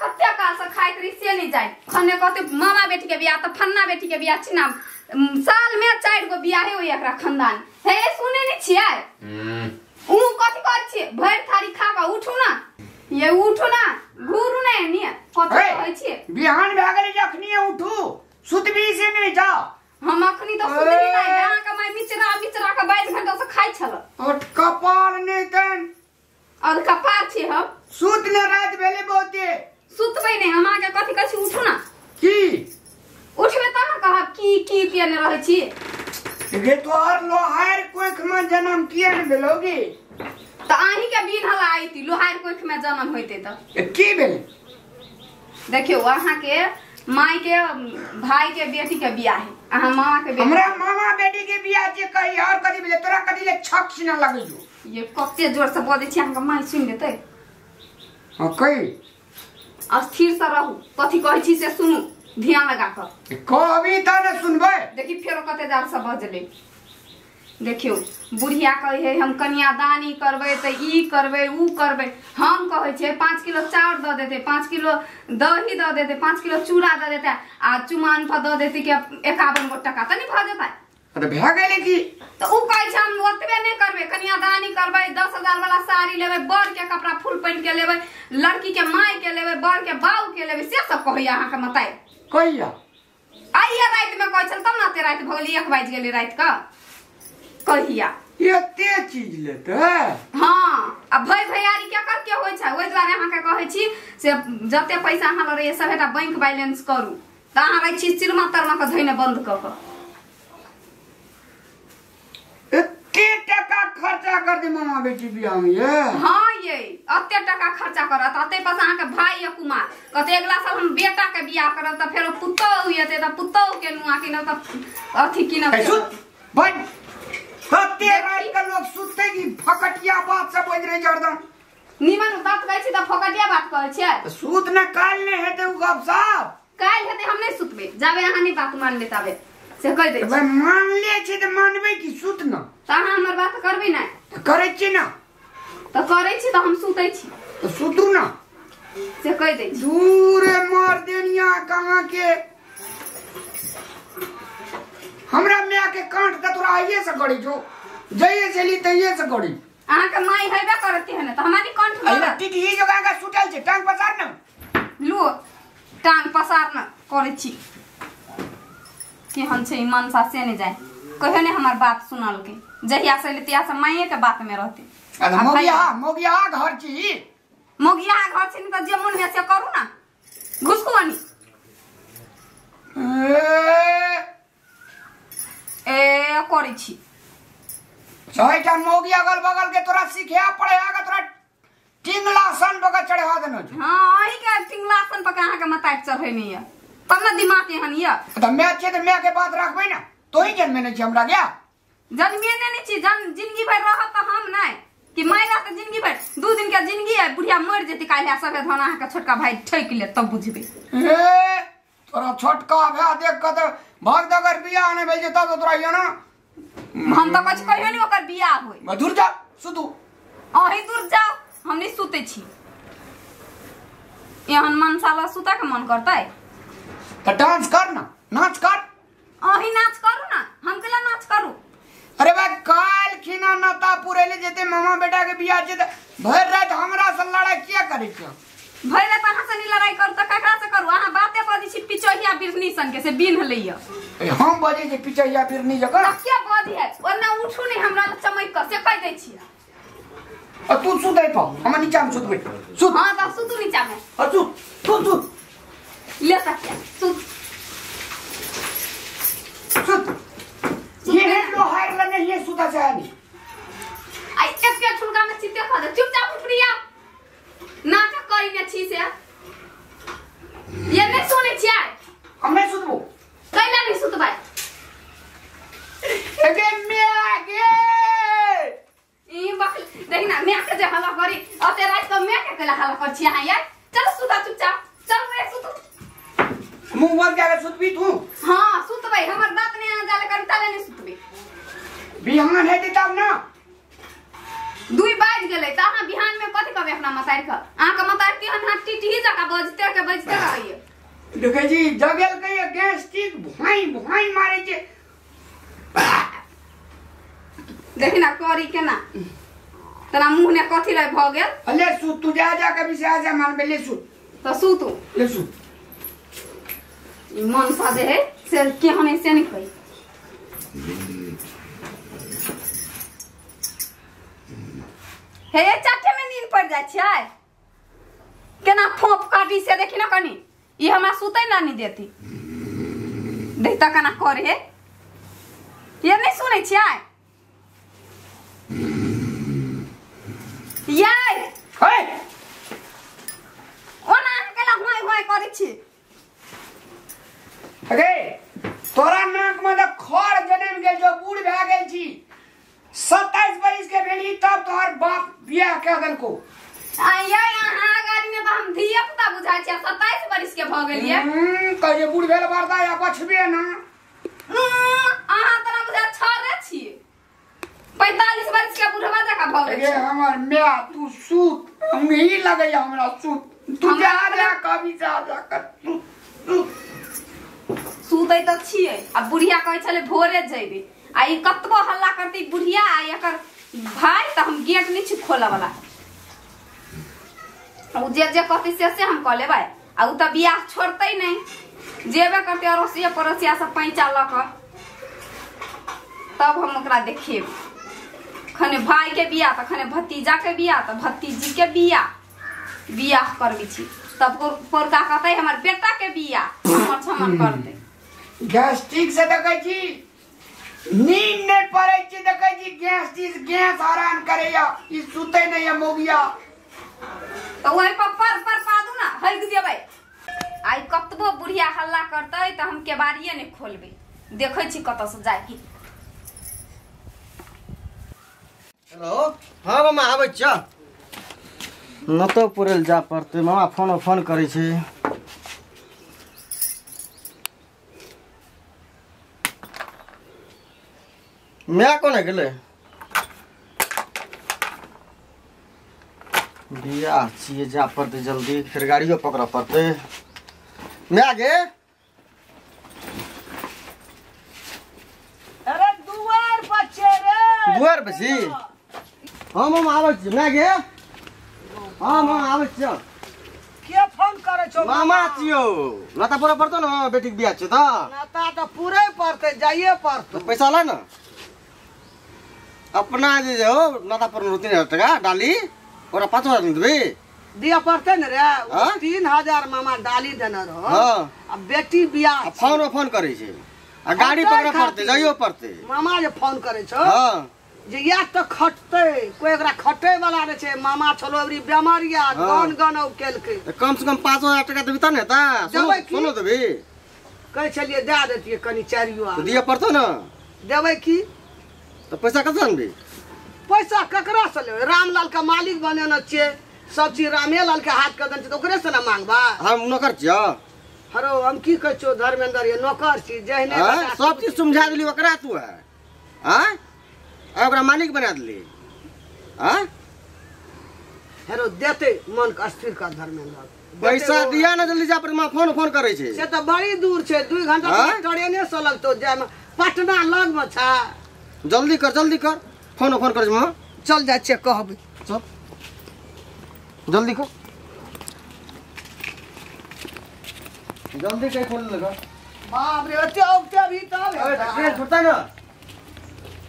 कत्ते काल से खाइत रही से नहीं जाए खने कहते मामा बेटी के बियाह त फन्ना बेटी के बियाह छी ना साल में 4 गो बियाह हो एकरा खानदान हे सुने नहीं छियै उ कथि कर छी भर थारी खा के उठू ना ये उठू ना घुरू नहीं नि कथि कहै छी बिहान भए गेलै जखनी उठू सुतबी से नहीं जा हम अखनी तो सुतबी नहीं यहाँ के मैं बिचरा के 22 घंटा से खाइ छल और कपाल नहीं तन और कपार छी हम सुत न रात भेले बहुते सुतबै नहीं हम आके कथि कहै छी उठू ना की उठबे त ना कहब की केने रहै छी गे तोहर लोहार कोख में जन्म किए न भेलोगे त आही के बिन हला आईती लोहार कोख में जन्म होइते त की भेल देखियो वहां के माई के भाई के बेटी के बियाह है अहाँ मामा के बेटी हमरा मामा बेटी के बियाह जे कही और कथि भेले तोरा कथि ले छक सिना लगै जो ये कते जोर से बोलै छी अहाँ के माई सुन लेतै हां कही अस्थिर से रहू कथि कहै छी से सुनू ध्यान लगा कर कहबी त न सुनबै देखि फेरो कते जार से बजले देखियो बुढ़िया कहे है हम कन्यादानी करबै त ई करबै ऊ करबै हम कहै छै 5 किलो चाउर द देते 5 किलो दही द देते 5 किलो चूड़ा द देते आ चुमान पर द देते के 51 गो टका त नहीं भ जतै अरे भए गेलै की त ऊ कहै छै हम ओतबे नहीं करबै कन्यादानी करबै 10,000 वाला साड़ी लेबै बर के कपड़ा फूल पहिन के लेबै लड़की के माई के लेबै बर के बाऊ के लेबै से सब कहै अहाँ के मताई कहिया आइया रात में कहै छल तब ना ते रात भगली 1 बज गेलै रात का कहिया एते चीज लेते हां अब भाई भैयारी के कर के होय छै ओइ द्वारे अहाँ के कहै छी से जते पैसा अहाँ लरे सबटा बैंक बैलेंस करू त अहाँ रहै छी चिरमा तरमा के धइने बंद क के एते टका खर्चा कर दे मामा बेटी बियाह में ये हां ये अते टका खर्चा करत अते पैसा अहाँ के भाई या कुमार कते अगला साल हम बेटा के बियाह करब त फेर पुतौ येते त पुतौ के नुआ कि न त अथि कि न भाई कते रात के लोग सुतते की फकटिया बात से बोल रहे जर्दन निमन बात कहै छी त फकटिया बात कहै छै सूत न काल ने हेते उ गप साहब काल हेते हम नहीं सुतबे जाबे अहाँ नहीं बात मान लेताबे से कह दे भाई मान ले छी त मानबे की सुत न त अहाँ हमर बात करबे ना त करै छी ना त करै छी त हम सुतै छी त सुतू ना से कह दे दूर मार देनिया कहां के हमरा मिया के कांट त तोरा आइए से गड़ी जो जइए चली तइए से गड़ी अहाँ के माई हेबे करती है ना त हमारी कंठ में अरे टिटी ही जगह का सुटल छे टांग पसार न लो टांग पसार न करै छी कि हम छै मन सा से नहीं जाए कहियो ने हमर बात सुनल के जहिया से लेतिया से माईए के बात में रहते अरे मोगिया घर छी मोगिया घर छी त जे मन में से करू ना घुसकुआनी ए करै छी सहीटा मोगी अगल बगल के तोरा सिखिया पड़ेगा तोरा टिंगलासन बगा चढ़ा देना हां आही के टिंगलासन पका अहाँ के मताक चढ़ै नहीं है तब ना दिमाग एहन ये त मैं छे त मैं के बात रखबै ना तोही जन्मे नहीं छी हमरा गया जन्मे नहीं छी जिंदगी भर रहत त हम नहीं कि मायरा त जिंदगी भर 2 दिन के जिंदगी है बुढ़िया मर जेती काल्हे सबे धन अहाँ के छोटका भाई ठैक ले तब बुझबे ए तोरा छोटका भा देख के त भाग दगर बियाह नहीं भेल जे तब तोरा ये ना हम त कुछ कहियो नहीं ओकर बियाह होई मधुर जा सुतू अही दूर जाओ हम नहीं सुते छी एहन मनसाला सुता के मन करतै त डांस कर ना नाच कर अही नाच करू ना हम केला नाच करू अरे भाई काल खिना नता पुरेले जेते मामा बेटा के बियाह जे भर रात हमरा से लड़ाई किया करे छ भइले त अहाँ से नहीं लड़ाई करू त ककरा से करू अहाँ बाते बजी छी पिचहिया बिरनी सन के से बिन लइया हम बजे जे पिचहिया बिरनी जकर क्या बजी है वरना उठू नहीं हमरा चमक के से कह दे छी आ तू सुतै पा हम नीचा में सुतबै सुत हां त सुतू नीचा में आ सुत ले सकते सुत सुत ये है लोहार लने ये सुता चाहनी आई एक के ठुलका में चित्ते खा दे चुपचाप उठ रिया नाटक करी ने छी से ये नहीं सुने छी आय हम नहीं सुतबो कैला नहीं सुतबै एगे मैं गे ई बक देखना मैं के जे हल्ला करी अते रात को मैं के केला हल्ला कर छी हां यार चल सुता चुपचाप चल रे सुत मुंह बंद करके सुतबी तू हां सुतबै हमर दांत नहीं आ जाले कर ताले नहीं सुतबै बिहान है तब ना 2 बाज गेलै त अहाँ बिहान में कथि कहबै अपना मतार के अहाँ के मतार के हन टीटी जका बजते रहिए देखे जी जगल के गैस्ट्रिक भाई भाई मारे जे देखि ना करी केना तना मुंह ने कथि लै भ गेल ले सु तू जा के भी से आ जा मान ले सु त सु तू ले सु मन सादे है से के हने से नहीं कही हे चाटे में नींद पड़ जाय छै केना फोप काटी से देखि ना कनी ई हमरा सुतै ना नहीं देती देता केना करे हे ये नहीं सुनै छियै याय हे ओना केला होय होय करै छी अगे तोरा नाक में तो खर जन्म गेल जो बूढ़ भए गेल छी 27 बरिस के भेली तब तोहर बाप बियाह कऽ देलको आया यहाँ गाड़ी में तो हम धिया पुता बुझाय छै 27 बरिस के भ गेलिए कहे बूढ़ भेल बरदा या बचबे ना अहाँ तना बुझा छरे छी 45 बरिस के बुढ़वा जका भ गेल अगे हमर माय तू सूत हम ही लगै हमरा सूत तू जा कभी जा कर सुतै त छियै आ बुढ़िया कहै छले भोरे जइबे आ ई कतबो हल्ला करती बुढ़िया आ एकर भाई त हम गेट नहीं छी खोला वाला उ जे कहती से हम क लेबै आ उ त बियाह छोड़तै नहीं जेबे करते अड़ोसिया पड़ोसिया सब पैंचा ल क तब हम ओकरा देखेब खने भाई के बियाह त खने भतीजा के बियाह त भतीजी के बियाह करबी छी तब पोरका कहते हमर बेटा के बियाह हमर छमन करते गैस्ट्रिक से देखै छी नींद नहीं पड़े छी देखै छी गैस हरान करे या ई सुते नहीं है मोगिया तो वही पर पादू ना हल्क देबै आई कतबो बुढ़िया हल्ला करतै त हम केबाड़िए नहीं खोलबे देखै छी कत से जाय की हेलो हाँ मामा आबै छ न तो पुरेल जा पड़ते मामा फोन करे छै मैं कोने गेले बियाह छिए जा पड़ते जल्दी फिर गाड़ियों पकड़ पड़ते मैं आगे अरे दुआर बच्चे रे दुआर बसी हाँ मामा आबै छी मैं आगे हाँ मामा आबै छी के फोन करे छो मामा छियो लता पूरा पड़तो न बेटी के बियाह छै त नाता तो पूरे पड़ते जाइए पड़तो पैसा ला न अपना जे हो लता पर 3000 टका डाली और 5000 देबे दिया पड़ते न रे हाँ? 3000 मामा डाली देने रहो हां अब बेटी बियाह फोन करे छै आ गाड़ी पकड़ पड़ते जाइयो पड़ते मामा जे फोन करे छो हां जे या तो खटते कोई एकरा खटे वाला रे छै मामा छलो अबरी बेमारिया गन केल के कम से कम 5000 टका देबी त ने ता सुनो देबी कह छलिए दे देतिए कनी चारियो तो दिया पड़तो न देबै की तो पैसा कत आनबी पैसा ककरा से ले रामलाल का मालिक बनेना छे सब चीज रामेलाल के हाथ के दन छे तो ओकरे से ना मांगबा हम नौकर छियो हरो हम की कह छो धर्मेंद्र ये नौकर छी जहने सब चीज समझा देली ओकरा तू है हां ओकरा मालिक बना देली हां हेरो देते मन का अस्थिर का धर्मेंद्र पैसा दिया ना जल्दी जा पर मां फोन करे छे से तो बड़ी दूर छे 2 घंटा ट्रेने से लगतो जाय में पटना लग में छा जल्दी कर फोन कर मां चल जा छे कहबे चल जल्दी कर जल्दी कहीं खोल लगा बाप रे ओते भी तब अबे ट्रेन छूटता ना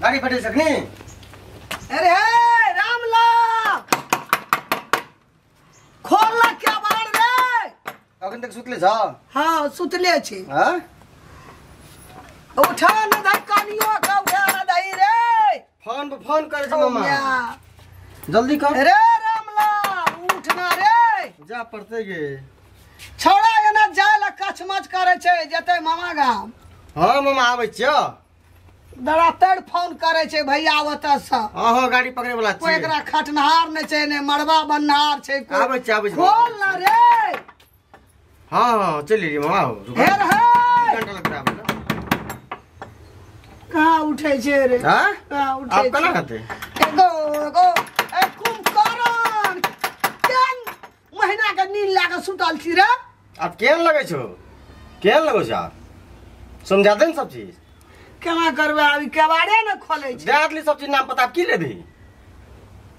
गाड़ी फटे सकनी अरे हे रामला खोल ला क्या बार रे अखन तक सुतले छ हां सुतले छी हां उठा न दई कनियो का उठा न दई रे फोन करे छ मामा जल्दी कर रे रामला उठना रे जा पड़ते गे छोड़ा ये ना जायला कचमच करे छे जते मामा गाम हां मामा आबै छ दरातड़ फोन करे छे भैया आवत स हां गाड़ी पकड़े वाला कोई छी एकरा खटनहार ने छे ने मड़वा बनहार छे आबै छ खोल ना रे हां चली रे मामा हो हेर हे घंटा लग रहा है कहां उठे छे रे हां कहां उठे आप कना खाते एगो लगा के नींद लगा सुतल छी रे। अब केहन लगे छो? केहन लगो छ? समझा दे न सब चीज। केना करबे अभी केबाड़े न खोले छी। दे दी सब चीज नाम पता की ले दी?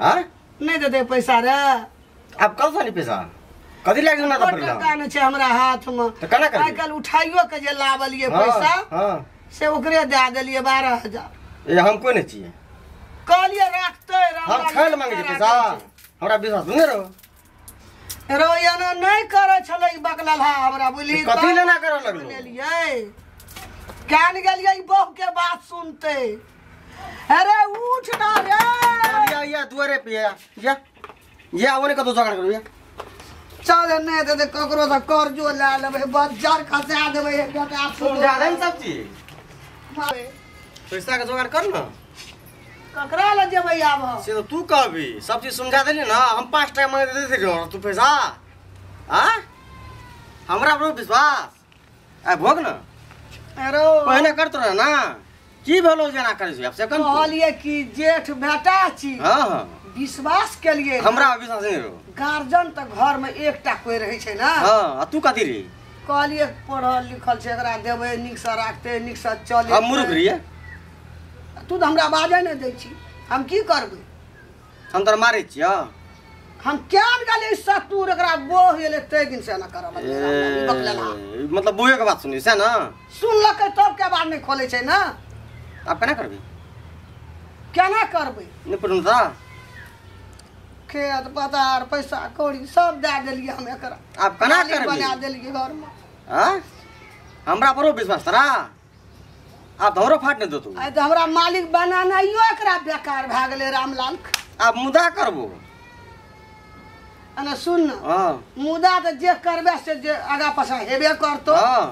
हां? नहीं दे दे पैसा रे। अब कल से नहीं पैसा? कदी लाग ना त पड़ला। टका न छै हमरा हाथ में। त केना करबी? आइ कल उठाइयो के जे लावलिए पैसा। हां। से ओकरे दे देलिए 12000। ये हमको नहीं चाहिए। कहलिए रखते हम खैल मांगे छी पैसा। हमरा विश्वास नहीं रहो। रोयना नहीं करे छले बकललहा हमरा बुझली। कथी लेना करे लगलो? लेलिए कान गेलिए बहू के बात सुनते। अरे उठ ना रे। या दुआरे पे या ओने कतो झगड़ा करू या। चल ने दे ककरो से कर्जो ले लेबे बाजार खसा देबे बेटा। समझा दे सब चीज। पैसा का जुगाड़ कर ना। ककरा ले जेबै आब? से तो तू कहबी सब चीज समझा देली ना। हम 5 टका मांगे दे दे तू पैसा। हां? हमरा पर विश्वास आ भोग ना। अरे पहले करत रह ना। की भेलो जना करे छी? अब से कन कहलिए कि जेठ बेटा छी। हां विश्वास केलिए। हमरा विश्वास नहीं रहो। गार्जियन त घर में एकटा कोई रहे छै ना। हां तू कथी रे? कहलिए पढ़ल लिखल छै एकरा देबै नीक से राखते नीक से चले। हम मूर्ख रिए। तू त हमरा बाजे नहीं दै छी। हम की करबै? हम तोर मारै छियो। हम क्या गले सतूर एकरा बोह गेले ते दिन से ना करब। मतलब बुए के बात सुनी से ना। सुनलकै तब के बात नहीं खोले छै ना। अब केना करबी? केना करबै? नहीं पढ़ू ता। खेत पतार पैसा कौड़ी सब दे देलिए हम एकरा। अब केना करबी? बना देलिए घर में। हां? हमरा पर विश्वास तरा। अब हमरो फाट नहीं दो तू। आइ त हमरा मालिक बनानाइयो एकरा बेकार भ गेले रामलाल। अब मुदा करबो। अने सुन न। हां। मुदा त जे करबे से जे आगा पाछा हेबे करतो। हां।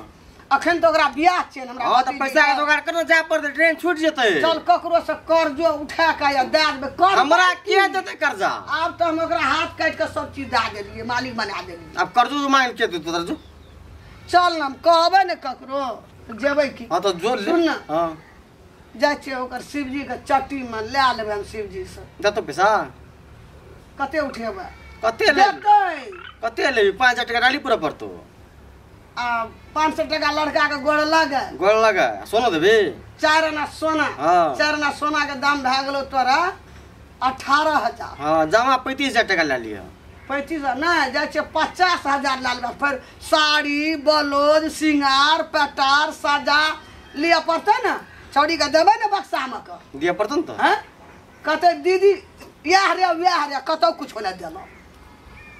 अखन तो ओकरा बियाह छै हमरा। हां त पैसा के जोगाड़ करना जा पर ट्रेन छूट जेतै। चल ककरो से कर्जो उठा के या दे देबे कर। हमरा के देतै कर्जा? अब तो हम ओकरा हाथ काट के सब चीज दे देलिए मालिक बना देलिए। अब कर्जो तो मांग के देतै कर्जो। चल न कहबे न ककरो जेबै की। हां तो जोड़ ले। सुन न। हां। जाय छै ओकर शिवजी के चट्टी में ले लेबै हम शिवजी से। देतो पैसा? कते उठेबै? कते ले? कते ले? 5 टका डाली पूरा पड़तो। आ 500 टका लड़का के गोड़ लगे। गोड़ लगा सोना देबे? 4 आना सोना। हाँ। 4 आना सोना के दाम भ गेलो तोरा 18000। हां जमा 35000 टका ले लियो। 35 नहीं जाय छै 50000 ला लेबै। फिर साड़ी ब्लाउज सिंगार पेटार सजा लिया पड़ते ना। छौड़ी के देबै ना बक्सा में के। दिया पड़तो न तो। हैं? कते दीदी याह रे कतो कुछ ना देलो।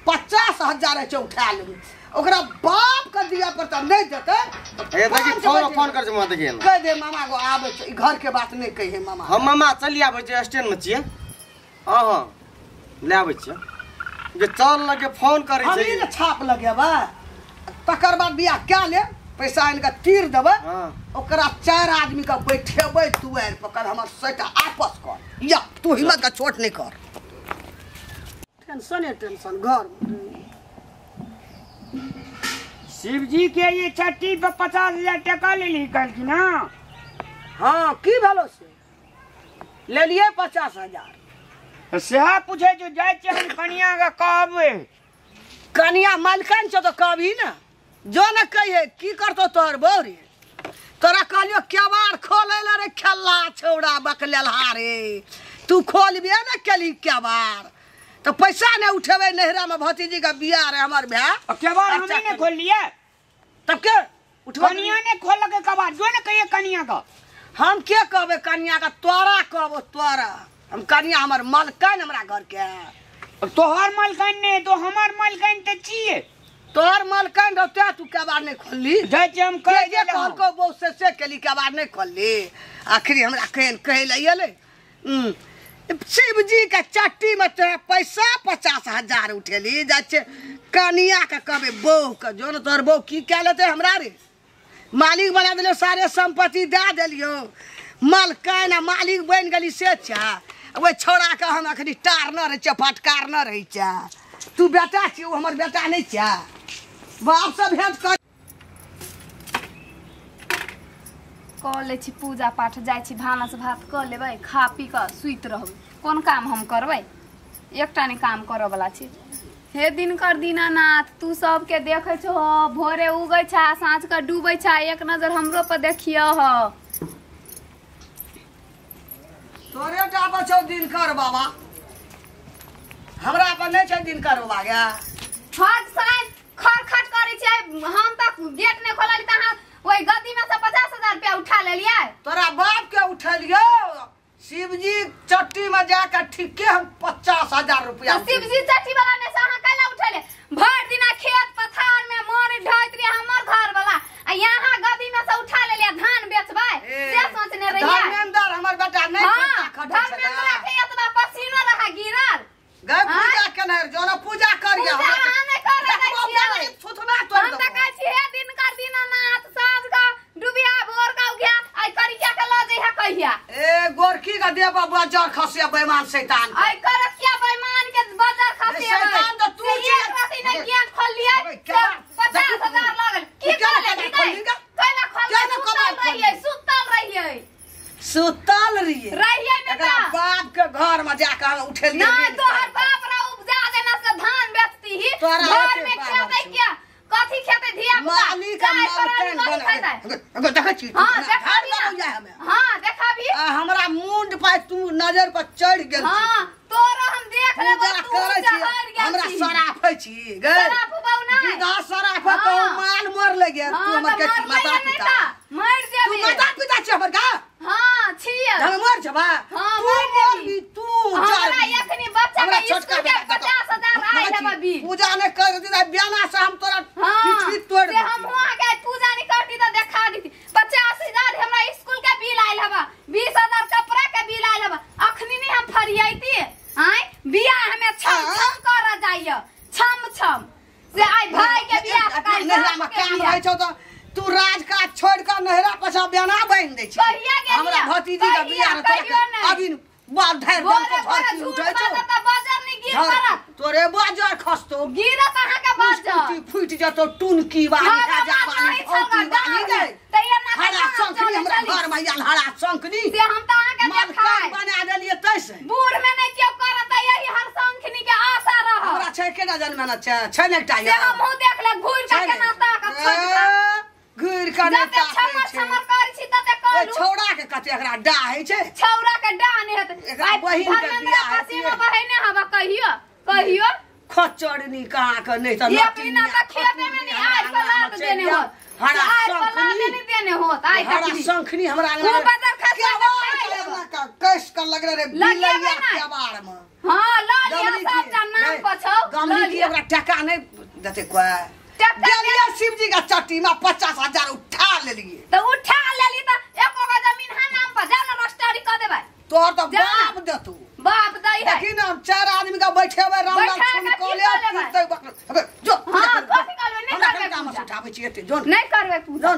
50000 छै उठा लेबै। ओकरा बाप के दिया पड़ता नहीं देते। ए देखी फोन कर मत देखिए ना। कह दे मामा को आबे छै घर के बात नहीं कहिए मामा। हम मामा चली आबै छै स्टैंड में छिए। हां हां ले आबै छिए। जे चल लगे फोन करे छै। हम ने छाप लगेबा तकर बाद बियाह क्या ले पैसा इनका तीर देबे। हां ओकरा 4 आदमी का बैठेबे तू आर पकड़ हमर सेटा आपस कर या तू हिम्मत का छोट नहीं कर। टेंशन घर में। शिवजी के ये छठी पे 50,000 टका ले ली कल की ना। हाँ की भेलो से ले लिए 50,000। सेहा पूछे जो जाय छै हम कनिया का कहबे। कनिया मालकन छ तो कहबी ना। जो न कहिए की करतो तोर बौरी। तोरा कहलियो केवाड़ खोले ला रे खेला छौड़ा बकलेलहा रे। तू खोलबे ना केली केवाड़ तो पैसा ने उठेबे नहरा में भतीजी का बियाह रे हमर भाई। केवाड़ हमने ने खोल लिया। तब के उठवा कनिया ने खोल के केवाड़ जो ने कहिए कनिया का। हम के कहबे कनिया का तोरा कहबो तोरा। हम कनिया हमर मालकन हमरा घर के। तोहर मालकन ने तो हमार मालकन ते छिए। तोहर मालकन रहते तू केवाड़ नहीं खोलली। जाय छै हम कह जे कहल को बहु से केली केवाड़ नहीं खोलली। आखिरी हमरा कहे ले एले। शिवजी के चट्टी में तो पैसा 50,000 उठेली। जाय कनिया के कहबे बहू के जो न तोर बहू की कह लेते हमरा रे। मालिक बना दिलो सारे संपत्ति दे दिलियो। मालकन मालिक बन गली से छा। वो छोड़ा के हम अखनी टार न रहे फटकार न रही छा। तू बेटा छी वो हमर बेटा नहीं छा। बाप से भेंट कर ले छी पूजा पाठ जाय छी भानस भात क लेबै खा पी क सुइत रहबै। कोन काम हम करबै? एकटा ने काम करऽ वाला छी। हे दिनकर दीनानाथ तू सबके देखे छो भोरे उगै छा साँझ के डूबै छा एक नजर हमरो पर देखियो ह तोरे टा बचो दिनकर बाबा हमरा पर नहीं छै दिनकर बाबा गे हट साइन खरखट करै छै हम तक गेट ने खोलली त अहाँ ओइ गद्दी में से 50,000 रुपया उठा लेलियै तोरा बाप के उठलियो शिवजी चट्टी में जाकर ठीके हम 50,000 रुपया शिवजी चट्टी वाला ने से अहाँ कैला उठेले भर दिना खेत पथार में मोर ढोइत रे हमर घर वाला आ यहाँ गद्दी में से उठा लेलियै धान बेचबै से सोचने रहियै धर्मेंद्र हमर बेटा नहीं खटा धर्मेंद्र के एतबा पसीना रहा गिरल गए पूजा केना जोना पूजा करिया पूजा नहीं कर रहे छियै सुतना तोड़ हम त कहै छी हे दिनकर दीनानाथ साँझ का डुबिया भोर का उगिया आई करिया के ल जइहा कहिया ए गोरकी का दे बाबा जर खसिया बेईमान शैतान आई करकिया बेईमान के बाजार खसिया शैतान तो तू ये राती ने किया खोल लिया 50,000 लागल की करे कैला खोल रहिए सुतल रहिए बेटा बाप के घर में जाकर उठेलिए नहीं तोहर बाप रा उपजा देना से धान बेचती ही घर में खेते क्या कथी खेते धिया माली का मालकन बना देखै छी हां देखा भी हमरा मुंड पर तू नजर पर चढ़ गेल हां तोरा हम देख लेबो तू जहर गेल हमरा सराफै छी गे सराफ बाऊ नहीं दा सराफ तो माल मर ले गेल तू हमर के माता पिता मर जेबी तू माता पिता छी हमर का हां छियै हम मर जबा हां तू मर भी तू हमरा एखनी बच्चा के स्कूल के 50,000 आइ लेबा भी पूजा ने कर दिना बियाना से हम तोरा पीठी तोड़ से हम हुआ के पूजा नहीं करती तो देखा देती 50,000 हमरा स्कूल के बिल आइल हबा 20,000 कपड़ा के बिल आइल हबा अखनी नहीं हम फरियाइती आइ बियाह हमें छम छम कर जाइयो छम छम से आई भाई के बियाह काल नहरा में काम रहै छौ त तू राजकाज छोड़ के नहरा पछा बियाना बन दै छी हमरा भतीजी के बियाह अभी बाल धैर दम को घर की उठै छौ त बाजार नहीं गिर परत तोरे बाजार खसतो गिरत अहाँ के बाजार फुट जतो टुनकी वाली राजा वाली फौकी वाली गए हरा शंखनी हमरा घर में आयल हरा शंखनी से हम त अहाँ के देखाय बना देलिए तैसे बूढ़ में नहीं क्यों करत यही हर शंखनी के आशा रह हमरा छै केना जन्म न छै नेटा से हम हो देख ले घूर के केना ताकत छोड़ घूर के नेटा छमर छमर करै छी तते कहलू छौड़ा के कते एकरा डा है छै छौड़ा के डा नहीं हेत एकरा बहिन के बियाह है पसीना बहिने हवा कहियो खचड़नी कहाँ के नहीं त ये बिना त खेते में नहीं आज बलाद देने हो हरा शंखनी नहीं देने होत आई हरा तक शंखनी हमरा खूब बाजार खसा कैस कर लग रे बिलैया के बार में हां ला लिया सब का नाम पछौ गमली की हमरा टका नहीं देते कोई देलिए शिवजी का चट्टी में 50,000 उठा लेलिए तो उठा लेली त एको का जमीन है नाम पर जा ना रजिस्ट्री कर देबै तोर तो बाप देतू बाप दई है लेकिन हम 4 आदमी का बैठेबे रामलाल सुन कोले जो हां कथि करबै नहीं करबै काम उठाबै छी एते जो नहीं करबै पूजा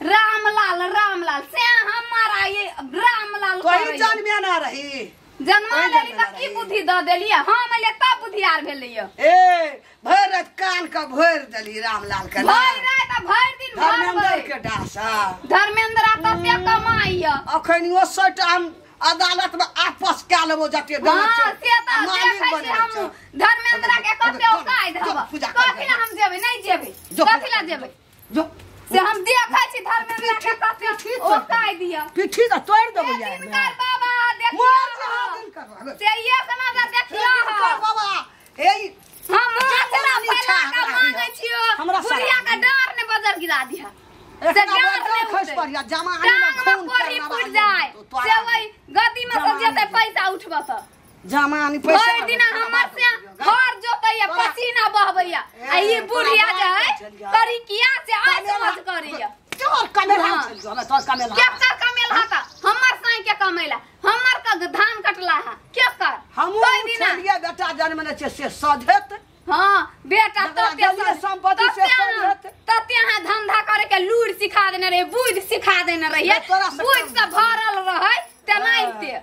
रामलाल से हमारा ये रामलाल कोई जन्म ना रही जन्मा लेली त की बुद्धि द देलिए हम ले तब बुद्धि आर भेलैय ए भर रात कान का भर देली रामलाल के भर रात भर दिन धर्मेंद्र के डासा धर्मेंद्र तते कमाइय अखन ओ सट हम अदालत में आपस क लेबो जते गलत हां से त देखै छी हम धर्मेंद्र के कते औकाय देब कथि ला हम जेबै नहीं जेबै कथि ला जेबै जो से हम देखै छी धर्मेंद्र के कते औकाय दिया पीठी का तोड़ देबो यार दिनकर बाबा देखियो से ये समाज देखियो बाबा ए हम माथरा पला का मांगै छियो बुढ़िया का डार ने बाजार गिरा दिया से डार ने खस पड़िया जमानी में खून कोरी फुट जाए से वही गद्दी में से जेते पैसा उठबा त जमानी पैसा भर दिन हमर से घर जोतैया पसीना बहबैया आ ई बुढ़िया जाय करी किया से आज समझ करिया तोर कमेला चल तोर कमेला क्या कर कमेला का हमर साई के कमेला हमर का धान कटला है क्या कर हम छलिए बेटा जन्म ने से सधत हां बेटा तते संपत्ति से सधत तते हां धंधा करे के लूर सिखा देने रे बुझ सिखा देने रहिए बुझ से भरल रहे तेनाइते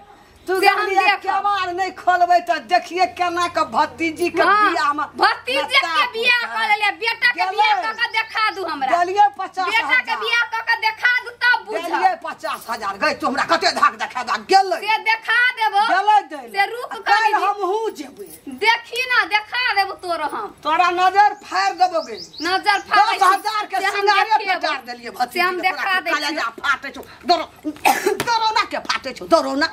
तू के बार नहीं खोलबे त देखिए केना के भतीजी के बियाह में भतीजी के बियाह कर ले बेटा के बियाह क के देखा दू हमरा देलिए 50,000 बेटा के बियाह क के देखा दू तब बुझ देलिए 50,000 गई तू हमरा कते धाक देखा दा गेलै से देखा देबो गेलै से रुक कर हम हूं जेबै देखी ना देखा देब तोर हम तोरा नजर फाड़ देबोगे नजर फाड़ 10,000 के सिंगारे पे डाल देलिए से हम देखा दे फाटे छो डरो ना के फाटे छो डरो ना